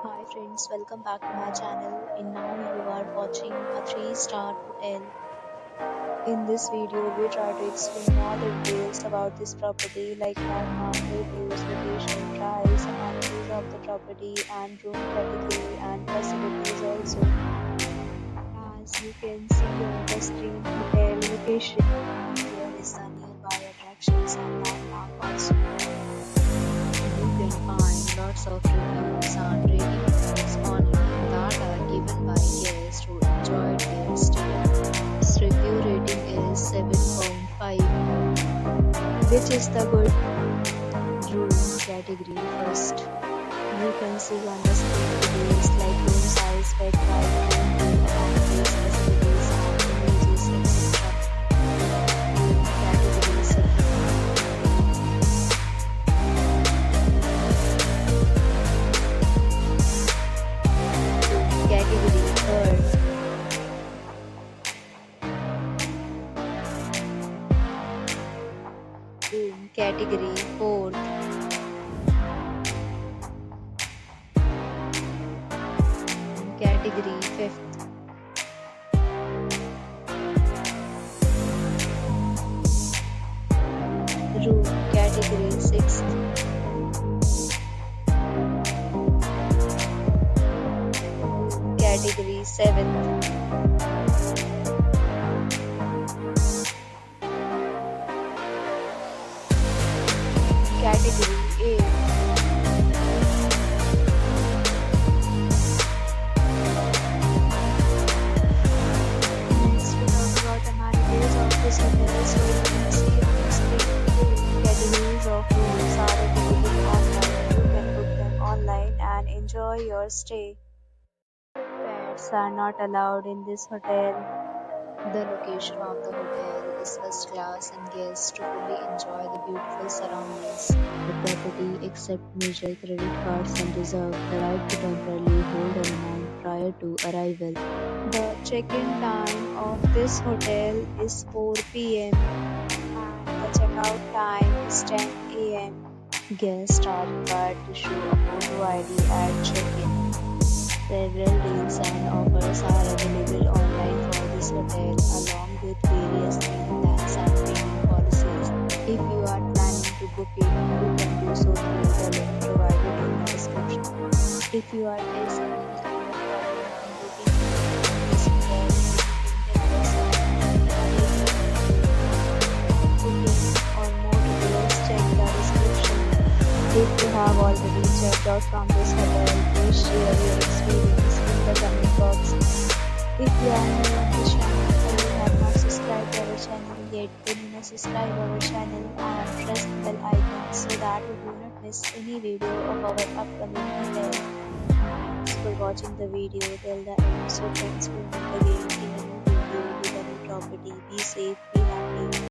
Hi friends, welcome back to my channel. And now you are watching a 3-star hotel. In this video, we try to explain all the details about this property like landmark, reviews, location, price, amenities of the property, and room category and facilities also. As you can see on the screen, hotel location. Here is the nearby attractions and landmark also. You can find lots of reviews and ratings online that are given by guests who enjoyed their stay. Its review rating is 7.5, which is the good. Room category first. You can see on the screen details like room size, bed type, room view, amenities, facilities, and images, etc. Category second. Category third. Room category fourth. Category fifth. Room category sixth. Category seventh. Category 8. Next, we talk about amenities of this hotel. So you can see on the screen categories of rooms are available online. You can book them online and enjoy your stay. Pets are not allowed in this hotel. The location of the hotel is first class and guests to fully enjoy the beautiful surroundings. The property accepts major credit cards and reserves the right to temporarily hold an amount prior to arrival. The check-in time of this hotel is 4 p.m. and the checkout time is 10 a.m. Guests are required to show a photo ID at check-in. Several deals and offers are available online for this hotel along with various plans and payment policies. If you are planning to book it, you can do so through the link provided in the description. If you are facing any kind of problem in booking this hotel, you can tell us booking or more details, check the description. If you have already checked out from this hotel, please share your experience in the comment box. If you are new on this channel or you have not subscribed to our channel yet, then you must subscribe our channel and press the bell icon so that you do not miss any video of our upcoming hotel. Thanks for watching the video till the end. So friends, will meet again in a new video with a new property. Be safe, be happy.